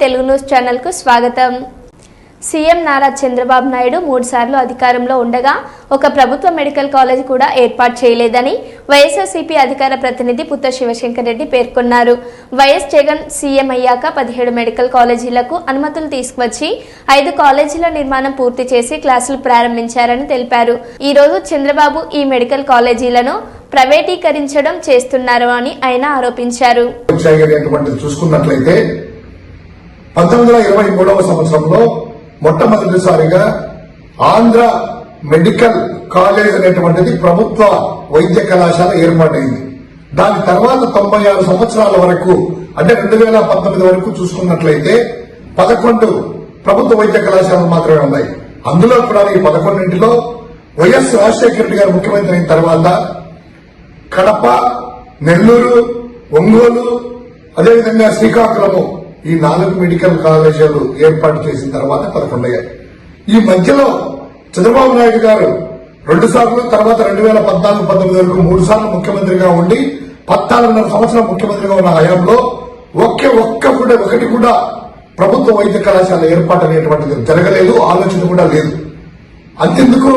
Telugu news channel కు స్వాగతం। CM Nara Chandrababu Naidu 3 సార్లు అధికారంలో ఉండగా ఒక ప్రభుత్వ మెడికల్ కాలేజ్ కూడా ఏర్పాటు చేయలేదని వైఎస్ఆర్సీపీ అధికార ప్రతినిధి పుత్త శివశంకర్ రెడ్డి పేర్కొన్నారు। వైఎస్ జగన్ సీఎం అయ్యాక 17 మెడికల్ కాలేజీలకు అనుమతులు తీసుకువచ్చి 5 కాలేజీల నిర్మాణం పూర్తి చేసి క్లాసులు ప్రారంభించారని తెలిపారు। ఈ రోజు చంద్రబాబు ఈ మెడికల్ కాలేజీలను ప్రైవేటీకరించడం చేస్తున్నారు అని ఆయన ఆరోపించారు। 1923వ సంవత్సరంలో మొట్టమొదటిసారిగా ఆంధ్ర మెడికల్ కాలేజ్ అనేటువంటిది ప్రభుత్వ వైద్య కళాశాల ఏర్పాటైంది। దాని తర్వాత 96 సంవత్సరాల వరకు అంటే 2019 వరకు చూసుకున్నట్లయితే 11 ప్రభుత్వ వైద్య కళాశాలలు మాత్రమే ఉన్నాయి। అందులో కూడా ఈ 11లో వైఎస్ రాజశేఖర రెడ్డి గారు ముఖ్యమంత్రి అయిన తర్వాత కడప, నెల్లూరు, ఒంగోలు, అదేవిధంగా శ్రీకాకుళము ఈ 4 మెడికల్ కాలేజీలు ఏర్పాటు చేసిన తర్వాత 11 అయ్యాయి। ఈ మధ్యలో చంద్రబాబు నాయుడు గారు 2 సార్లు, తర్వాత 2014-19 వరకు 3 సార్లు ముఖ్యమంత్రిగా ఉండి 14.5 సంవత్సరం ముఖ్యమంత్రిగా ఉన్న హయాంలో ఒకటి కూడా ప్రభుత్వ వైద్య కళాశాల ఏర్పాటు అనేటువంటిది జరగలేదు, ఆలోచన కూడా లేదు। అంతెందుకు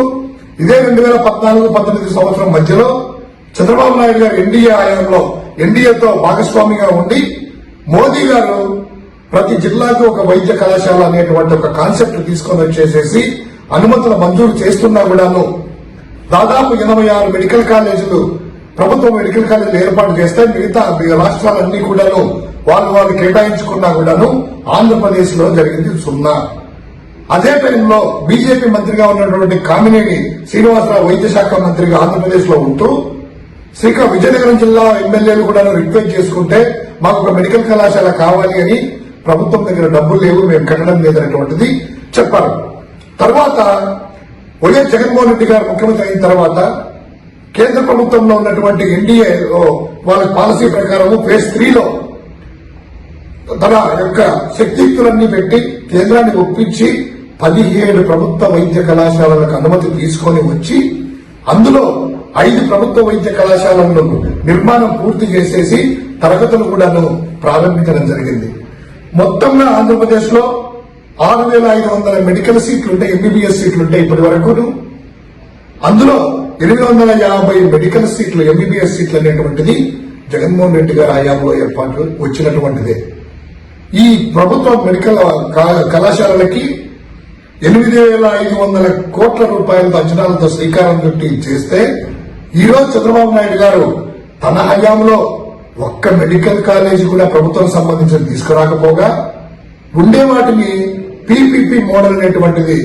ఇదే 2014-19 సంవత్సరం మధ్యలో చంద్రబాబు నాయుడు గారు ఎన్డీఏ హయాంలో ఎన్డీఏతో భాగస్వామిగా ఉండి మోదీ గారు ప్రతి జిల్లాకు ఒక వైద్య కళాశాల అనేటువంటి ఒక కాన్సెప్ట్ తీసుకొని వచ్చేసేసి అనుమతులు మంజూరు చేస్తున్నా కూడాను దాదాపు 86 మెడికల్ కాలేజీలు ప్రభుత్వ మెడికల్ కాలేజీలు ఏర్పాటు చేస్తే మిగతా రాష్ట్రాలన్నీ కూడాను వాళ్ళు కేటాయించుకున్నా కూడాను ఆంధ్రప్రదేశ్ లో జరిగింది 0। అదే టైంలో బీజేపీ మంత్రిగా ఉన్నటువంటి కామినేని శ్రీనివాసరావు వైద్య శాఖ మంత్రిగా ఆంధ్రప్రదేశ్ లో ఉంటూ విజయనగరం జిల్లా ఎమ్మెల్యేలు కూడా రిక్వెస్ట్ చేసుకుంటే మాకు ఒక మెడికల్ కళాశాల కావాలి అని ప్రభుత్వం దగ్గర డబ్బులు లేవు, మేము కట్టడం లేదనేటువంటిది చెప్పారు। తర్వాత వైఎస్ జగన్మోహన్ రెడ్డి గారు ముఖ్యమంత్రి అయిన తర్వాత కేంద్ర ప్రభుత్వంలో ఉన్నటువంటి ఎన్డీఏ వాళ్ళ పాలసీ ప్రకారం ఫేజ్ 3లో తన యొక్క శక్తియుక్తులన్నీ పెట్టి కేంద్రాన్ని ఒప్పించి 17 ప్రభుత్వ వైద్య కళాశాలలకు అనుమతి తీసుకొని వచ్చి అందులో 5 ప్రభుత్వ వైద్య కళాశాలలను నిర్మాణం పూర్తి చేసేసి తరగతులు కూడాను ప్రారంభించడం జరిగింది। మొత్తంగా ఆంధ్రప్రదేశ్ లో 6,500 మెడికల్ సీట్లుంటాయి, ఎంబీబీఎస్ సీట్లుంటాయి ఇప్పటి వరకు। అందులో 850 మెడికల్ సీట్లు ఎంబీబీఎస్ సీట్లు అనేటువంటిది జగన్మోహన్ రెడ్డి గారి హయాంలో ఏర్పాటు వచ్చినటువంటిదే। ఈ ప్రభుత్వ మెడికల్ కళాశాలలకి 8,500 కోట్ల రూపాయల అంచనాలతో శ్రీకారం చుట్టి చేస్తే ఈ రోజు చంద్రబాబు నాయుడు గారు తన హయాంలో ఒక్క మెడికల్ కాలేజీ కూడా ప్రభుత్వం సంబంధించిన తీసుకురాకపోగా ఉండే వాటిని పీపీపీ మోడల్ అనేటువంటిది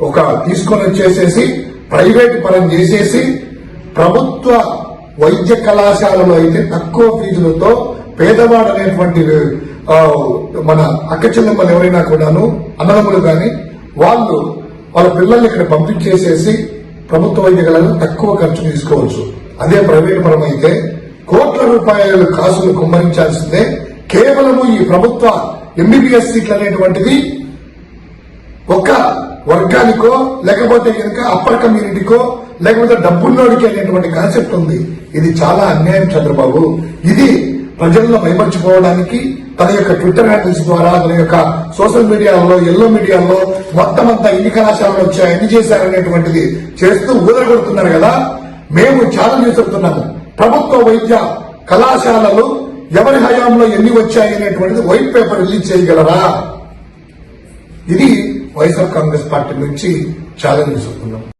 ఒక తీసుకొని వచ్చేసేసి ప్రైవేట్ పరం చేసేసి ప్రభుత్వ వైద్య కళాశాలలో అయితే తక్కువ ఫీజులతో పేదవాడు అనేటువంటి మన అక్క చెల్లెమ్మలు ఎవరైనా కూడాను అన్నదమ్ములు గాని వాళ్ళ పిల్లల్ని ఇక్కడ పంపించేసేసి ప్రభుత్వ వైద్య కళాశాలలో తక్కువ ఖర్చు తీసుకోవచ్చు। అదే ప్రైవేట్ పరం అయితే కోట్ల రూపాయల కాసులు కుమ్మరించాల్సిందే। కేవలము ఈ ప్రభుత్వ ఎంబీబీఎస్ సీట్లు అనేటువంటిది ఒక వర్గానికో లేకపోతే కనుక అప్పర్ కమ్యూనిటీకో లేకపోతే డబ్బుల్లోడికి అనేటువంటి కాన్సెప్ట్ ఉంది। ఇది చాలా అన్యాయం చంద్రబాబు। ఇది ప్రజల్లో మైమర్చిపోవడానికి తన యొక్క ట్విట్టర్ హ్యాండిల్స్ ద్వారా తన యొక్క సోషల్ మీడియాలో ఎల్లో మీడియాలో మొత్తం అంతా ఎన్ని కళాశాలలు వచ్చాయి ఎన్ని చేశారనేటువంటిది చేస్తూ ఊదరగొడుతున్నారు కదా। మేము ఛాలెంజ్ చెప్తున్నాము, ప్రభుత్వ వైద్య కళాశాలలు ఎవరి హయాంలో ఎన్ని వచ్చాయి అనేటువంటిది వైట్ పేపర్ రిలీజ్ చేయగలరా? ఇది వైఎస్ఆర్ కాంగ్రెస్ పార్టీ నుంచి ఛాలెంజ్ చెప్తున్నాం।